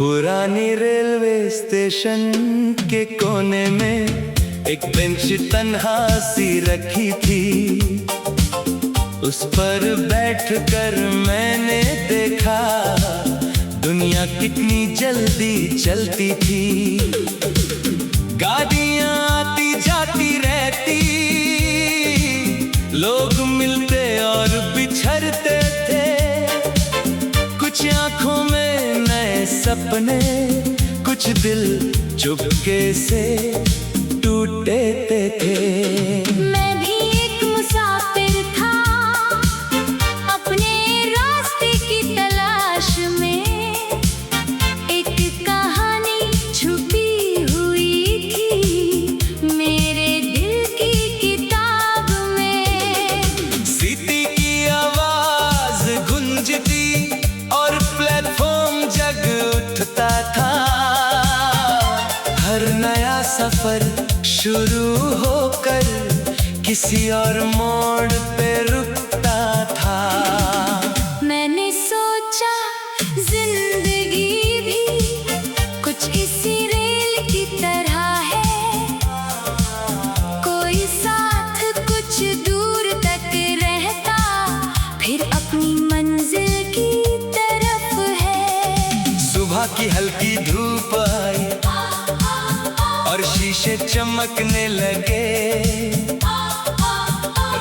पुरानी railway station के कोने में एक बेंच तन्हा सी रखी थी। उस पर बैठकर मैंने देखा दुनिया कितनी जल्दी चलती थी। गाड़ियां आती जाती रहती, लोग मिलते और बिछड़ते थे। कुछ आंखों में नए सपने, कुछ दिल चुपके से टूटे थे। मैं भी एक मुसाफिर था अपने रास्ते की तलाश में। एक कहानी छुपी हुई थी मेरे दिल की किताब में। सीटी की आवाज गूंजती और प्लेटफॉर्म जग उठता था। हर नया सफर शुरू होकर किसी और मोड़ पे रुकता था। मैंने सोचा जिंदगी भी कुछ इसी रेल की तरह है। कोई साथ कुछ दूर तक रहता, फिर अपनी मंजिल की तरफ है। सुबह की हल्की धूप आई और शीशे चमकने लगे।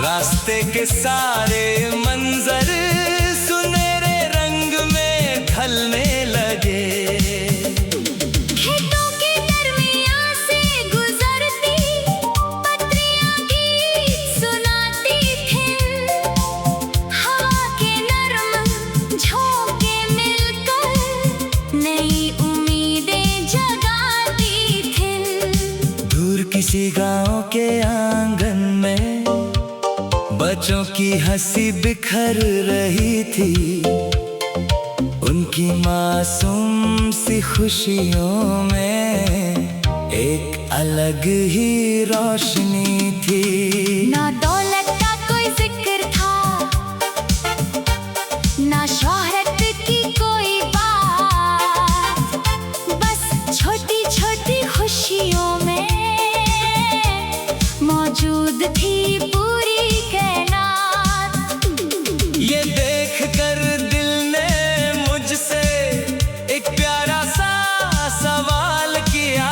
रास्ते के सारे मंजर सुनहरे रंग में ढलने लगे। खेतों के दरमियां से गुजरती पत्रियां गीत सुनाती थीं। हवा के नरम झोंके मिलकर नई उम्मीदें जगाती थीं। दूर किसी गांव के आंगन में बच्चों की हंसी बिखर रही थी। उनकी मासूम सी खुशियों में एक अलग ही रोशनी थी। ना दौलत का कोई जिक्र था, ना शोहरत की कोई बात। बस छोटी छोटी खुशियों में मौजूद थी पूरी कायनात। ये देखकर दिल ने मुझसे एक प्यारा सा सवाल किया।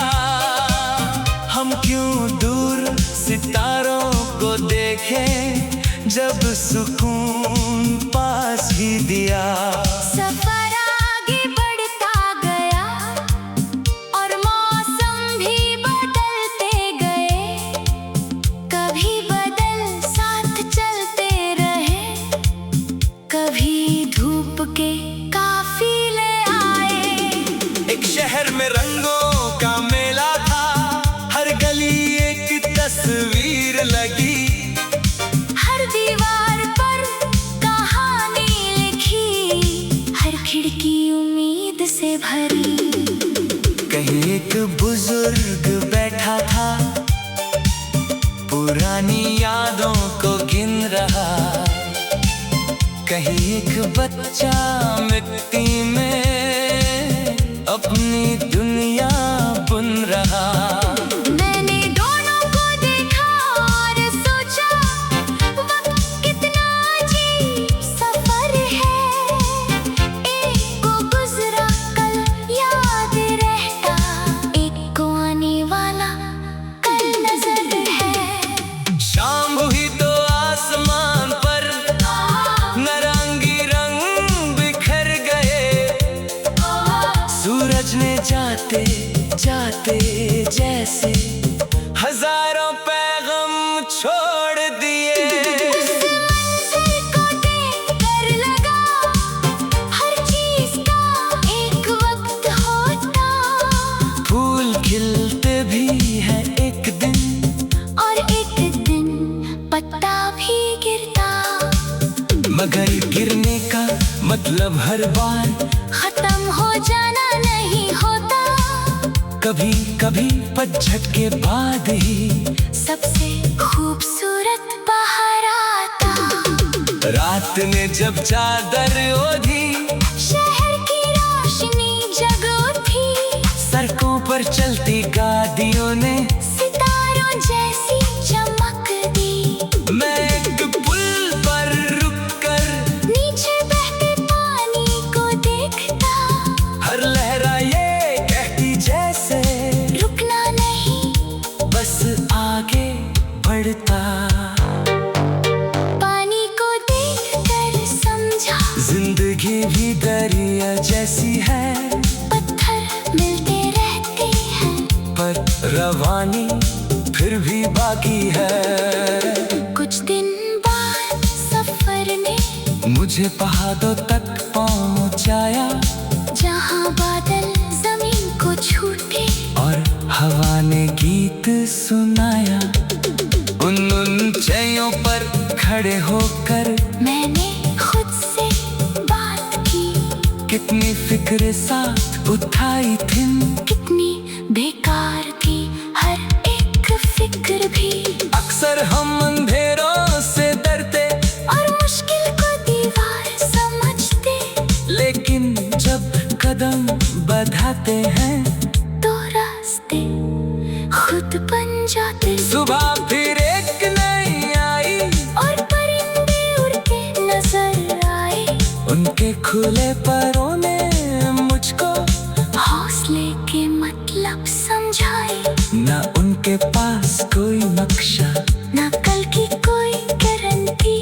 हम क्यों दूर सितारों को देखें जब सुकून पास ही दिया। सफर आगे बढ़ता गया और मौसम भी बदलते गए। कभी बदल साथ चलते रहे, कभी धूप के काफिले आए। एक शहर में रंगों का मेला था, हर गली एक तस्वीर लगी। हर दीवार पर कहानी लिखी, हर खिड़की उम्मीद से भरी। कहीं एक बुजुर्ग बैठा था, पुरानी यादों को गिन रहा। कहीं एक बच्चा मिट्टी में अपनी दुनिया बुन रहा। मैंने दोनों को देखा और सोचा वक्त कितना अजीब सफर है। एक को गुजरा कल याद रहता, एक को आने वाला कल नजर है। शाम हुई तो आसमान पर नारंगी रंग बिखर गए। सूरज ने जाते जाते जैसे हजारों पैगाम छोड़ दिए। उस मंजर को देखकर लगा हर चीज का एक वक्त होता। फूल खिलते भी है एक दिन, और एक दिन पत्ता भी गिरता। मगर गिरने का मतलब हर बार खत्म हो जाना नहीं होता। कभी कभी पतझड़ के बाद ही सबसे खूबसूरत बहार आता। रात ने जब चादर ओढ़ी, शहर की रोशनी जग उठी। पर चलती गाड़ियों ने सितारों जैसी चमक दी। मैं एक पुल पर रुककर नीचे बहते पानी को देखता, हर लहरा ये कहती जैसे रुकना नहीं बस आगे बढ़ता। पानी को देखकर समझा जिंदगी भी दरिया जैसी है, पत्थर मिलते रहते हैं, पर रवानी फिर भी बाकी है। कुछ दिन बाद सफर ने मुझे पहाड़ों तक पहुंचाया, जहाँ बादल जमीन को छूटे और हवा ने गीत सुनाया। उन ऊंचाइयों पर खड़े होकर मैंने खुद से बात की, कितनी फिक्र साथ उठाई थी, कितनी बेकार थी हर एक फिक्र भी। अक्सर हम अंधेरों से डरते और मुश्किल को दीवार समझते, लेकिन जब कदम बढ़ाते हैं तो रास्ते खुद बन जाते। सुबह फिर एक नई आई, और परिंदे उड़ के नजर आए, उनके खुले परों ने मुझको हौसले के मतलब समझाए। न उनके पास कोई नक्शा, न कल की कोई गारंटी,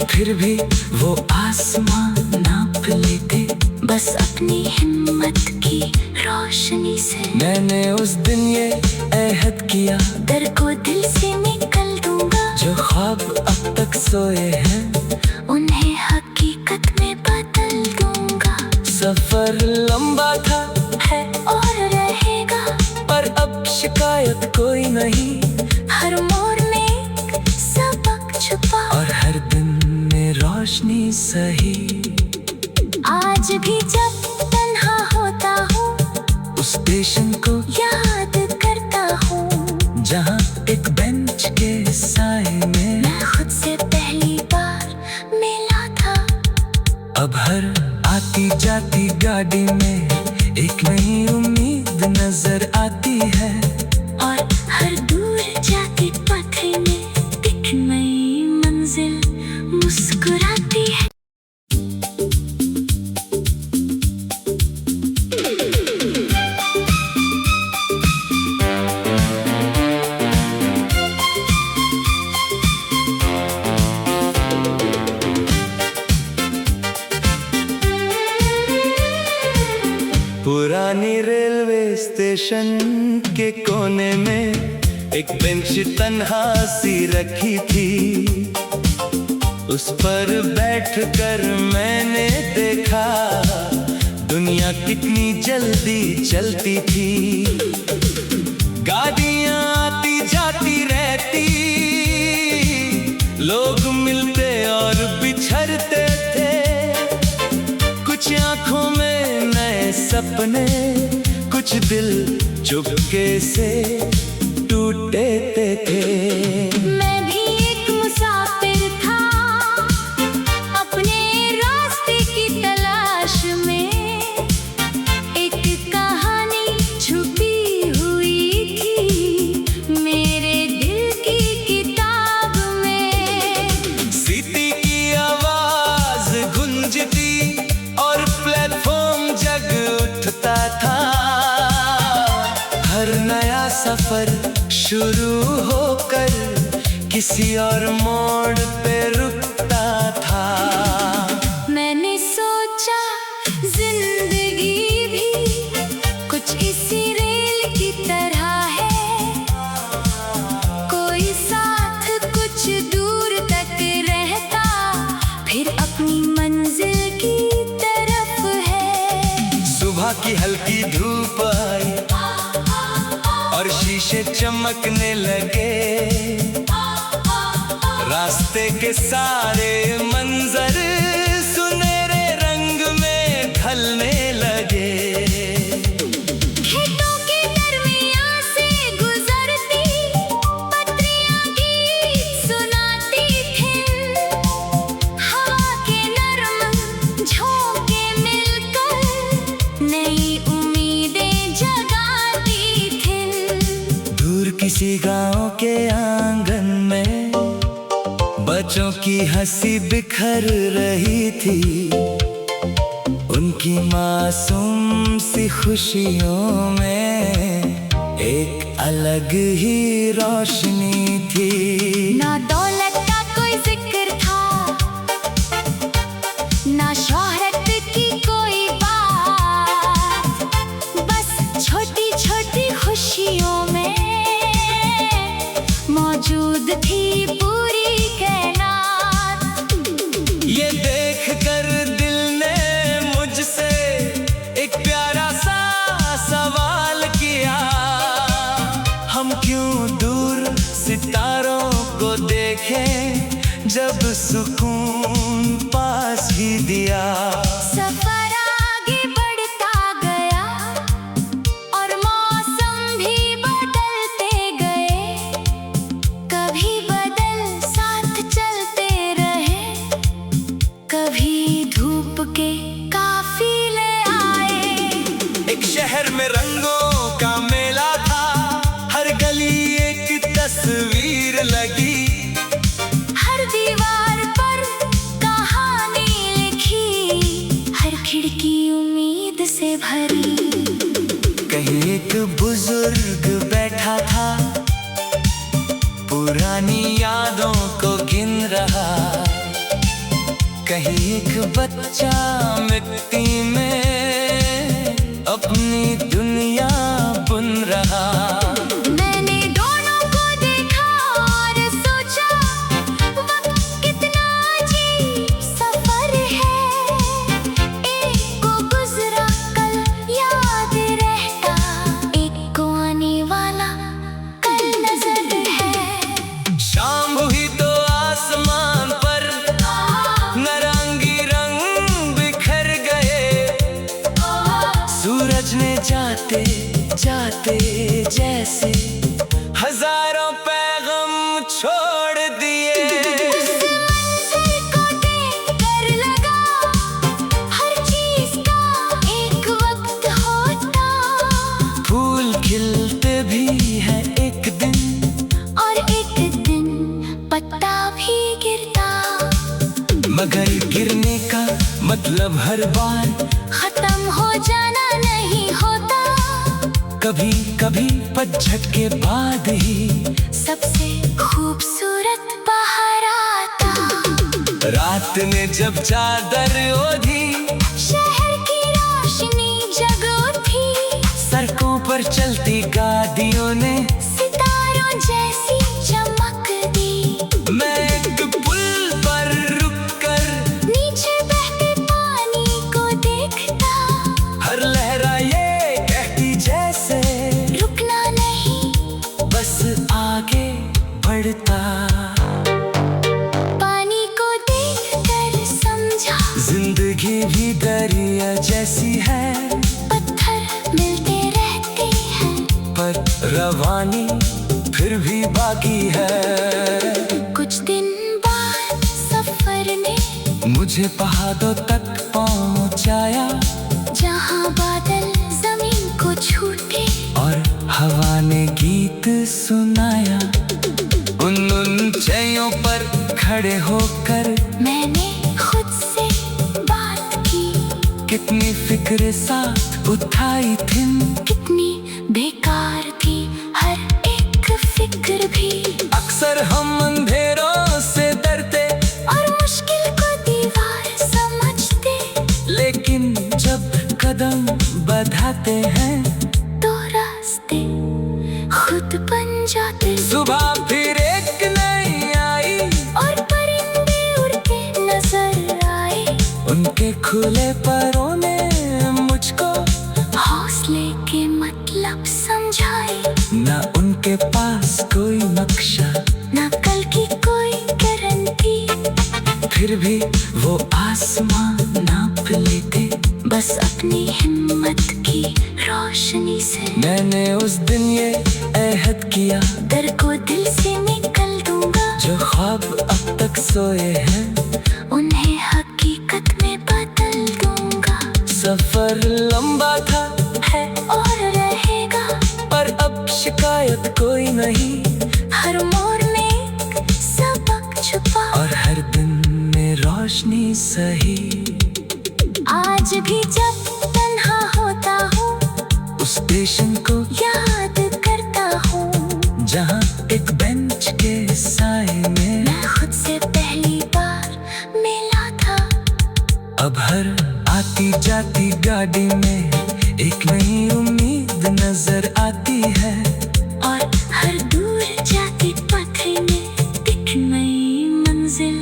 फिर भी वो आसमान नाप लेते बस अपनी हिम्मत की रोशनी से। मैंने उस दिन ये अहद किया, डर को दिल से निकल दूंगा, जो ख्वाब अब तक सोए हैं उन्हें हकीकत में बदल दूंगा। सफर लंबा था है और रहेगा, पर अब शिकायत कोई नहीं, हर मोड़ में एक सबक छुपा, और हर दिन में रोशनी सही। आज भी जब तन्हा होता हूँ उस स्टेशन को याद करता हूँ, जहाँ एक बेंच के साए में मैं खुद से पहली बार मिला था। अब हर आती जाती गाड़ी में एक नई उम्मीद नजर आती है, और हर दूर जाती पथ में एक नई मंजिल मुस्कुराती है। पुरानी रेलवे स्टेशन के कोने में एक बेंच तन्हा सी रखी थी, उस पर बैठकर मैंने देखा दुनिया कितनी जल्दी चलती थी। गाड़ियां आती जाती रहती, लोग मिलते और बिछड़ते थे, कुछ आंखों में नए सपने, कुछ दिल चुपके से टूटे थे। मैं भी एक मुसाफिर था अपने रास्ते की तलाश में, एक कहानी छुपी हुई थी मेरे दिल की किताब में। सीटी की आवाज गूंजती और प्लेटफॉर्म जग उठता था, हर नया सफर शुरू होकर किसी और मोड़ पे रुकता था। मैंने सोचा जिंदगी भी कुछ इसी रेल की तरह है, कोई साथ कुछ दूर तक रहता, फिर अपनी मंजिल की तरफ है। सुबह की हल्की धूप आई और शीशे चमकने लगे, रास्ते के सारे मंजर सुनहरे रंग में ढलने लगे। खेतों के दरमियां से गुजरती पत्रियां गीत सुनाती थीं, हवा के नरम झोंके मिलकर नई उम्मीदें जगाती किसी गांव के आंगन में बच्चों की हंसी बिखर रही थी। उनकी मासूम सी खुशियों में एक अलग ही रोशनी थी। ना दौलत का कोई जिक्र था, ना शोहरत की कोई बात, बस छोटी छोटी खुशियों में मौजूद थी पूरी कायनात। ये देखकर दिल ने मुझसे एक प्यारा सा सवाल किया, हम क्यों दूर सितारों को देखें जब सुकून पास ही दिया। सफर आगे बढ़ता गया और मौसम भी बदलते गए, कभी बदल साथ चलते रहे, कभी धूप के काफिले आए। एक शहर में रंगों का मेला था, हर गली एक तस्वीर लगी, हर दीवार पर कहानी लिखी, हर खिड़की उम्मीद से भरी। कहीं एक बुजुर्ग बैठा था, पुरानी यादों को गिन रहा, कहीं एक बच्चा मिट्टी में अपनी दुनिया बुन रहा। मैंने दोनों को देखा और सोचा, वक्त कितना अजीब सफर है। एक को गुजरा कल याद रहता, एक को आने वाला कल नजर है। शाम हुई तो आसमान पर नारंगी रंग बिखर गए, सूरज ने जाते जाते जैसे हजारों पैगाम छोड़ दिए। उस मंजर को देखकर लगा, हर चीज का एक वक्त होता, फूल खिलते भी है एक दिन और एक दिन पत्ता भी गिरता, मगर गिरने का मतलब हर बार खत्म हो जाना नहीं होता। कभी कभी पतझड़ के बाद ही सबसे खूबसूरत बाहर आता। रात ने जब चादर ओढ़ी, शहर की रोशनी जग उठी, सड़कों पर चलती गाड़ियों ने सितारों जैसी चमक दी। मैं एक पुल पर रुककर नीचे बहते पानी को देखता, हर लहरा ये कहती जैसे रुकना नहीं बस आगे बढ़ता। पानी को देखकर समझा, जिंदगी भी दरिया जैसी है, पत्थर मिलते रहते हैं, पर रवानी फिर भी बाकी है। कुछ दिन बाद सफर ने मुझे पहाड़ों तक पहुंचाया, जहाँ बादल जमीन को छूटे और हवा ने गीत सुनाया। उन ऊंचाइयों पर खड़े होकर मैंने खुद से बात की, कितनी फिक्र साथ उठाई थी, कितनी बेकार थी हर एक फिक्र भी। अक्सर हम अंधेरों से डरते और मुश्किल को दीवार समझते, लेकिन जब कदम बढ़ाते हैं तो रास्ते खुद बन जाते। सुबह फिर एक नई आई और परिंदे उड़ते नजर आए, उनके खुले परों ने मुझको हौसले के मतलब समझाए। ना उनके पास कोई नक्शा, ना कल की कोई गारंटी, फिर भी वो आसमान नाप लेते बस अपनी हिम्मत की रोशनी से। मैंने उस दिन ये अहद किया, डर को दिल से निकल दूंगा, जो ख्वाब अब तक सोए हैं उन्हें हकीकत में बदल दूंगा। सफर लंबा था है और रहेगा, पर अब शिकायत कोई नहीं, आज भी जब तन्हा होता हूँ उस स्टेशन को याद करता हूँ जहाँ एक बेंच के साए में मैं खुद से पहली बार मिला था। अब हर आती जाती गाड़ी में एक नई उम्मीद नजर आती है और हर दूर जाती पथ में एक नई मंजिल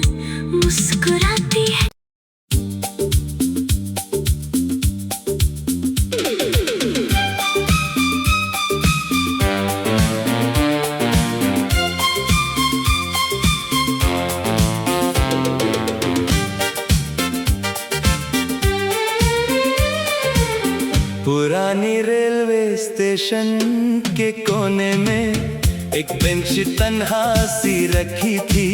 मुस्कुराती है। पुरानी रेलवे स्टेशन के कोने में एक बेंच तन्हा सी रखी थी।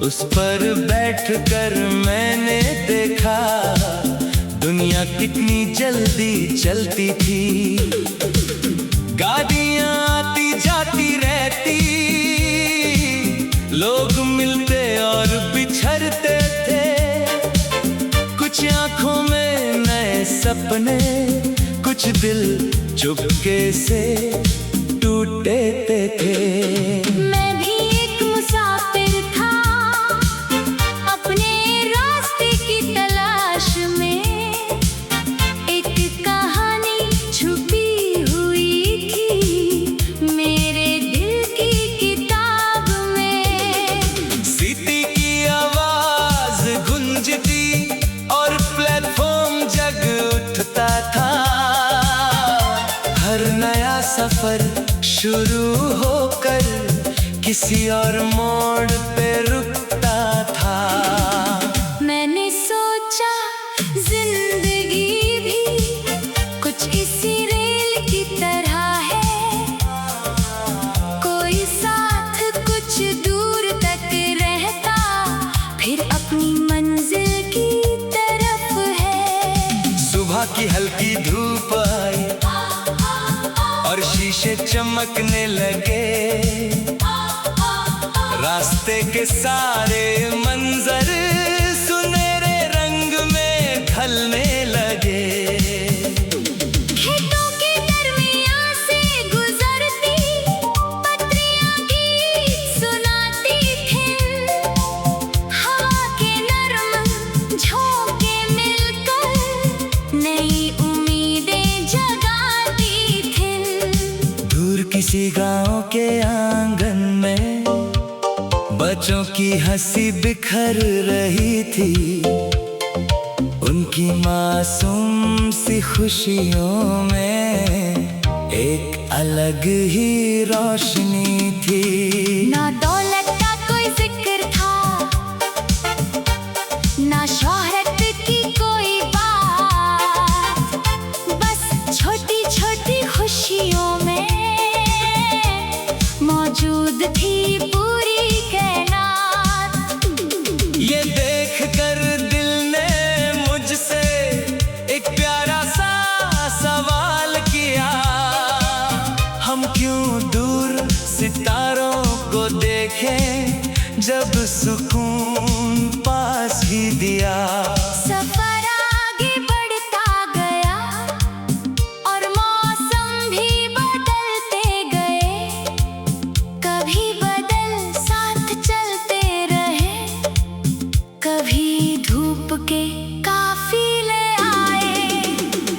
उस पर बैठकर मैंने देखा दुनिया कितनी जल्दी चलती थी। गाड़ियां आती जाती रहती, लोग मिलते और बिछड़ते थे। कुछ आंखों में नए सपने, कुछ दिल चुपके से टूटे थे। मैं भी एक मुसाफिर था अपने रास्ते की तलाश में। एक कहानी छुपी हुई थी मेरे दिल की किताब में। सीटी की आवाज गूंजती और प्लेटफॉर्म जग उठता था। हर नया सफर शुरू होकर किसी और मोड़ पे रुकता था। मैंने सोचा जिंदगी भी कुछ इसी रेल की तरह है। कोई साथ कुछ दूर तक रहता, फिर अपनी मंजिल की तरफ है। सुबह की हल्की धूप आई और शीशे चमकने लगे। रास्ते के सारे मंजर सुनहरे रंग में ढलने लगे। खेतों के दरमियां से गुजरती पत्रियां गीत सुनाती थीं। हवा के नरम झोंके मिलकर नई उम्मीदें जगाती थीं। दूर किसी गांव के आंगन में बच्चों की हंसी बिखर रही थी। उनकी मासूम सी खुशियों में एक अलग ही रोशनी थी। ना दौलत का कोई जिक्र था, ना शोहरत की कोई बात। बस छोटी छोटी खुशियों में मौजूद थी पूरी कायनात। ये देखकर दिल ने मुझसे एक प्यारा सा सवाल किया। हम क्यों दूर सितारों को देखें जब सुकून पास ही दिया। सफर आगे बढ़ता गया और मौसम भी बदलते गए। कभी बदल साथ चलते रहे, कभी धूप के काफिले आए।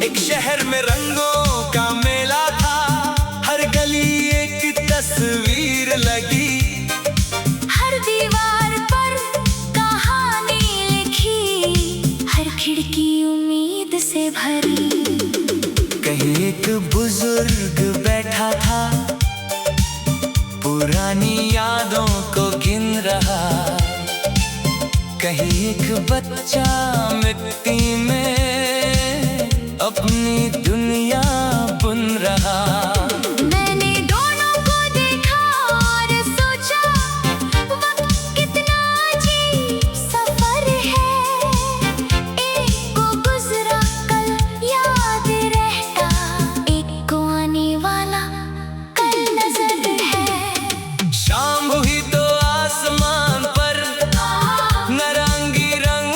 एक शहर में रंगों का मेला था, हर गली एक तस्वीर लगी। हर दीवार पर कहानी लिखी, हर खिड़की उम्मीद से भरी। कहीं एक बुजुर्ग बैठा था, पुरानी यादों को गिन रहा। कहीं एक बच्चा मिट्टी में अपनी दुनिया बुन रहा। मैंने दोनों को देखा और सोचा वक्त कितना अजीब सफर है। एक को गुजरा कल याद रहता, एक को आने वाला कल नजर है। शाम हुई तो आसमान पर नारंगी रंग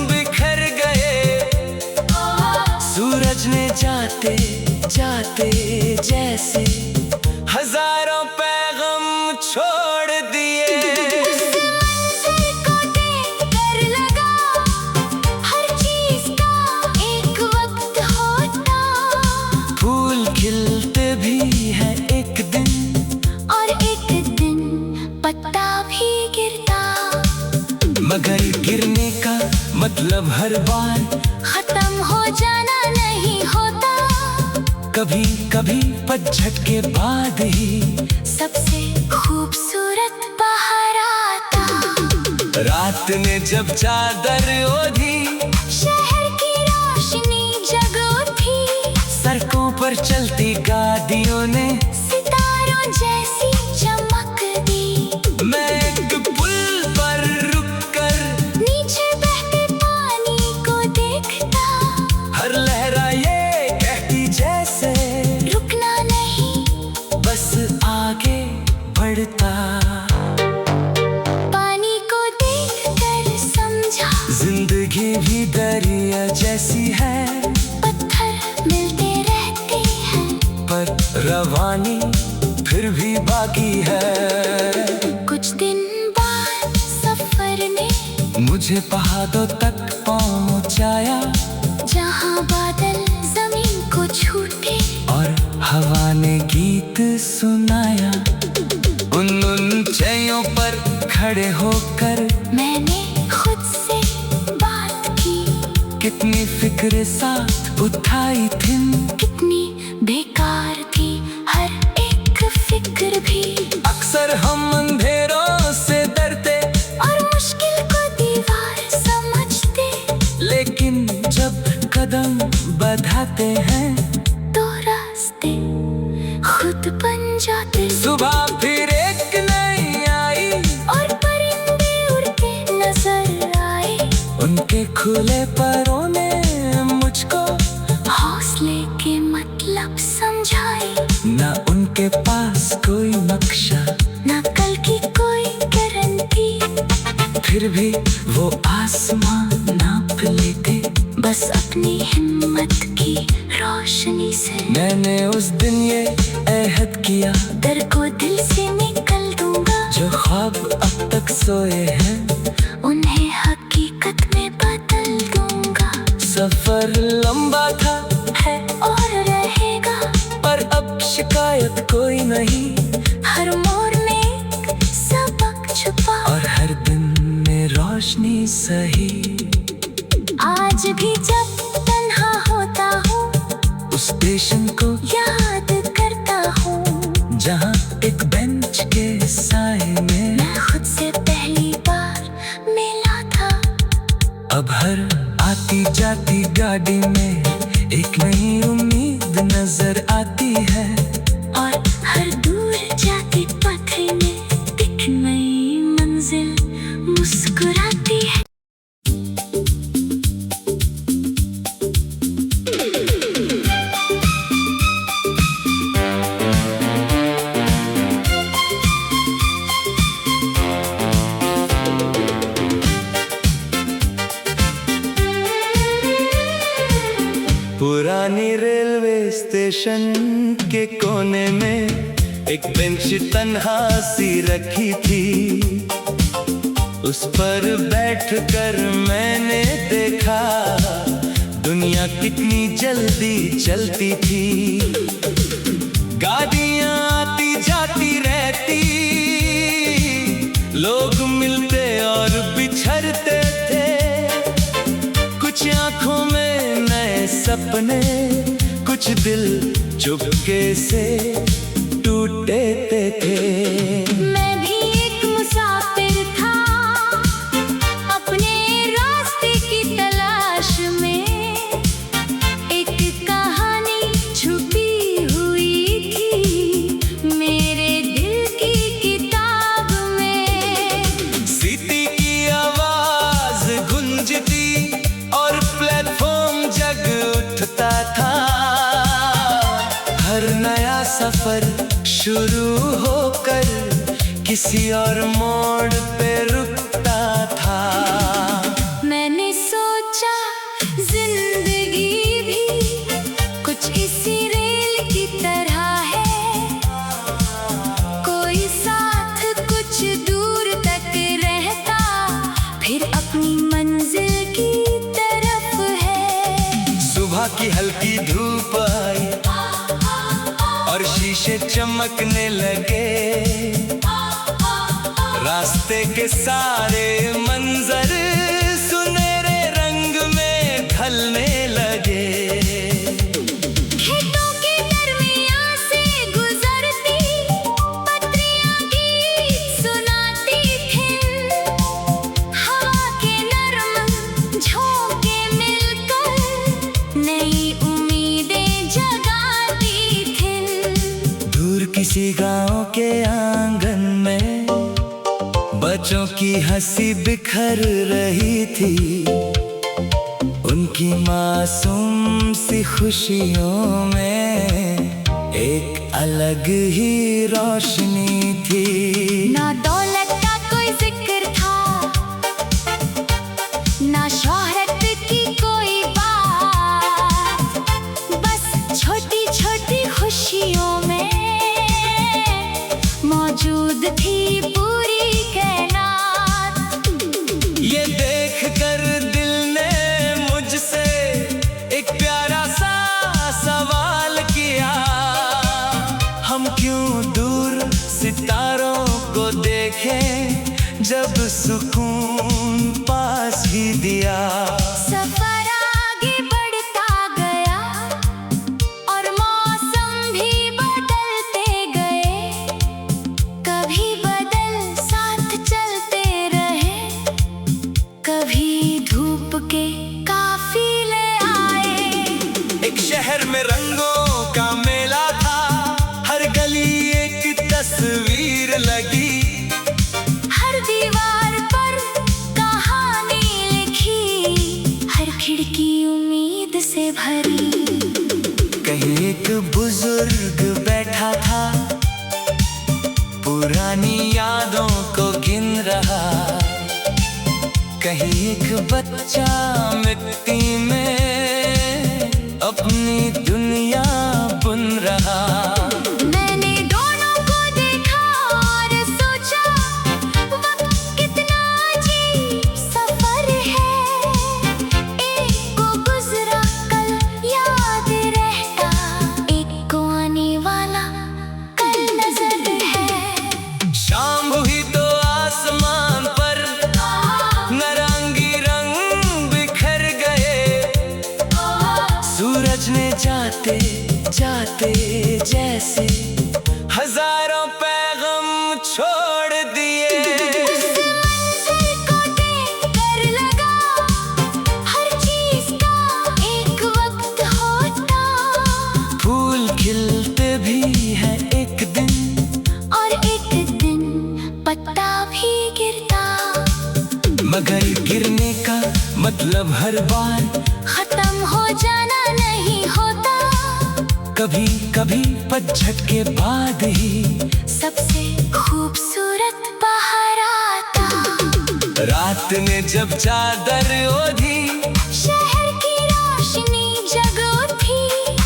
बिखर गए। रास्ते जैसे हजारों पैगाम छोड़ दिए। को देख कर लगा हर चीज का एक वक्त होता, फूल खिलते भी है एक दिन और एक दिन पत्ता भी गिरता, मगर गिरने का मतलब हर बार खत्म हो जाना नहीं होता। कभी कभी पतझड़ के बाद ही सबसे खूबसूरत बाहर आता, रात ने जब चादर ओढ़ी, शहर की रोशनी जग उठी, सड़कों पर चलती गाड़ियों ने सितारों जैसी चमक दी। मैं एक पुल पर रुककर नीचे बहते पानी को देखता, हर लहरा ये कहती जैसे रुकना नहीं बस आगे बढ़ता। पानी को देखकर समझा जिंदगी भी दरिया जैसी है, पत्थर मिलते रहते हैं, पर रवानी फिर भी बाकी है। कुछ दिन बाद सफर ने मुझे पहाड़ों तक पहुंचाया, जहाँ बादल जमीन को छूटे, और हवा ने गीत सुनाया। उन ऊंचाइयों पर खड़े होकर मैंने खुद से बात की, कितनी फिक्र साथ उठाई थी, कितनी बेकार थी हर एक फिक्र भी। अक्सर हम अंधेरों से डरते और मुश्किल को दीवार समझते, लेकिन जब कदम बढ़ाते हैं तो रास्ते खुद बन जाते। सुबह फिर एक नई आई, और परिंदे उड़ते नजर आए, उनके खुले परों ने मुझको हौसले के मतलब समझाए। ना उनके पास कोई नक्शा, ना कल की कोई गारंटी, फिर भी वो आसमान नाप लेते बस अपनी हिम्मत की रोशनी से। मैंने उस दिन ये अहद किया, डर को दिल से निकल दूंगा, जो ख्वाब अब तक सोए हैं उन्हें हकीकत में बदल दूंगा। सफर लंबा था है और रहेगा, पर अब शिकायत कोई नहीं, हर मोड़ में एक सबक छुपा, और हर दिन में रोशनी सही। आज भी जब तन्हा होता हूँ उस स्टेशन को याद करता हूँ, जहाँ एक बेंच के साए में मैं खुद से पहली बार मिला था। अब हर आती जाती गाड़ी में एक नई उम्मीद नजर आती है, और हर दूर जाती पथरी में एक नई मंजिल मुस्कुराती है। पुरानी रेलवे स्टेशन के कोने में एक बेंच तन्हा सी रखी थी, उस पर बैठकर मैंने देखा दुनिया कितनी जल्दी चलती थी। गाड़ियां आती जाती रहती, लोग मिलते और बिछड़ते थे, कुछ आंखों में नए सपने, कुछ दिल चुपके से टूटे थे। मैं भी एक मुसाफिर था अपने रास्ते की तलाश में, एक कहानी छुपी हुई थी मेरे दिल की किताब में। सीटी की आवाज गूंजती और प्लेटफॉर्म जग उठता था, हर नया सफर शुरू होकर किसी और मोड़ पे रुकता था। मैंने सोचा जिंदगी भी कुछ इसी रेल की शीशे चमकने लगे, रास्ते के सारे मंजर सुनहरे रंग में ढलने लगे। खेतों के दरमियां से गुजरती पत्रियां गीत सुनाती थीं, हवा के नरम झोंके मिलकर नई उम्मीदें जगाती थीं। दूर किसी गांव के आंगन में बच्चों की हंसी बिखर रही थी, उनकी मासूम सी खुशियों में एक अलग ही रोशनी थी। ना दौलत का कोई जिक्र था, ना शोहरत की कोई बात, बस छोटी छोटी खुशियों में मौजूद थी पूरी कायनात। ये देखकर दिल ने मुझसे एक प्यारा सा सवाल किया, हम क्यों दूर सितारों को देखें जब सुकून पास ही दिया। सफर आगे बढ़ता गया और मौसम भी बदलते गए, कभी बदल साथ चलते रहे, कभी धूप के काफिले आए। एक शहर में रंगों का मेला था, हर गली एक तस्वीर लगी, हर दीवार पर कहानी लिखी, हर खिड़की उम्मीद से भरी। कहीं एक बुजुर्ग बैठा था, पुरानी यादों को गिन रहा, कहीं एक बच्चा मिट्टी में अपनी दुनिया बुन रहा। मैंने दोनों को देखा और सोचा, वक्त कितना अजीब सफर है, एक को गुजरा कल याद रहता, एक को आने वाला कल नजर है। शाम हुई तो आसमान पर नारंगी रंग बिखर गए, सूरज ने जाते जाते जैसे हजारों पैगाम छोड़ दिए। उस मंजर को देखकर लगा, हर चीज का एक वक्त होता, फूल खिलते भी है एक दिन, और एक दिन पत्ता भी गिरता, मगर गिरने का मतलब हर बार खत्म हो जाना नहीं होता, कभी कभी पतझड़ के बाद ही सबसे खूबसूरत बाहर आता। रात ने जब चादर ओढ़ी, शहर की रोशनी जग उठी,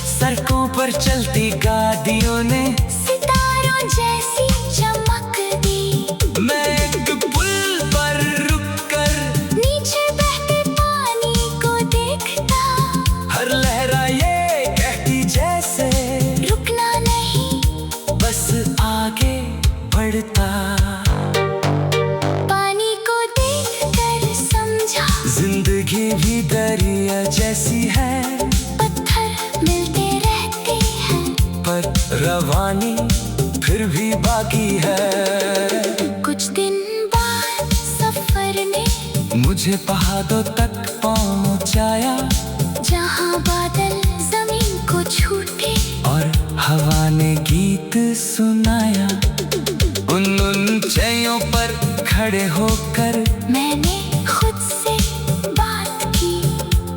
सड़कों पर चलती गाड़ियों ने सितारों जैसी चमक दी। मैं एक पुल पर रुककर नीचे बहते पानी को देखता, हर लहरा ये कहती जैसे रुकना नहीं, बस आगे बढ़ता। पानी को देखकर समझा, जिंदगी भी दरिया जैसी है, पत्थर मिलते रहते हैं, पर रवानी फिर भी बाकी है। कुछ दिन बाद सफर ने मुझे पहाड़ों तक पहुंचाया, जहाँ बादल जमीन को छूटे, और हवा ने गीत सुनाया। उन ऊंचाइयों पर खड़े होकर मैंने खुद से बात की,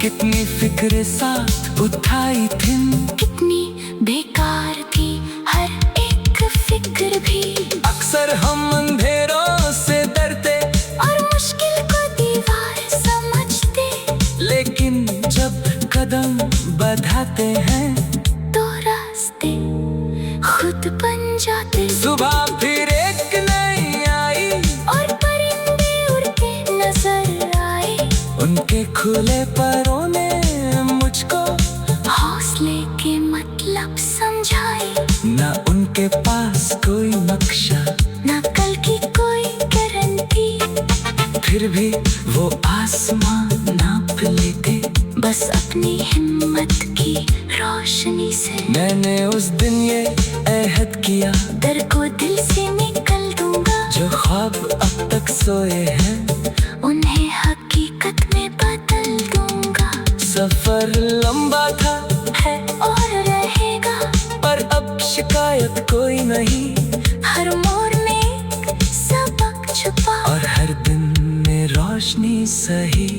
कितनी फिक्र साथ उठाई थी, कितनी बेकार थी हर एक फिक्र भी। अक्सर हम अंधेरों से डरते और मुश्किल को दीवार समझते, लेकिन जब कदम बढ़ाते हैं तो रास्ते खुद बन जाते। सुबह फिर एक नई आई, और परिंदे उड़ते नजर आए, उनके खुले परों ने मुझको हौसले के मतलब समझाए। न उनके के पास कोई नक्शा, ना कल की कोई गारंटी, फिर भी वो आसमान नाप लेते बस अपनी हिम्मत की रोशनी से। मैंने उस दिन ये अहद किया, डर को दिल से निकल दूंगा, जो ख्वाब अब तक सोए हैं उन्हें हकीकत में बदल दूंगा। सफर लंबा था है और रहेगा, पर अब शिकायत कोई नहीं, हर मोड़ में एक सबक छुपा, और हर दिन में रोशनी सही।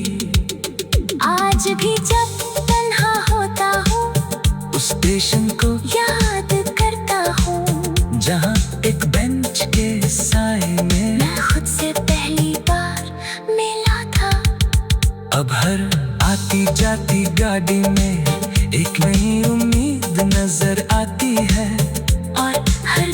आज भी जब तन्हा होता हूँ उस स्टेशन को याद करता हूँ, जहाँ एक बेंच के साए में मैं खुद से पहली बार मिला था। अब हर आती जाती गाड़ी में एक नई उम्मीद नजर आती है, और हर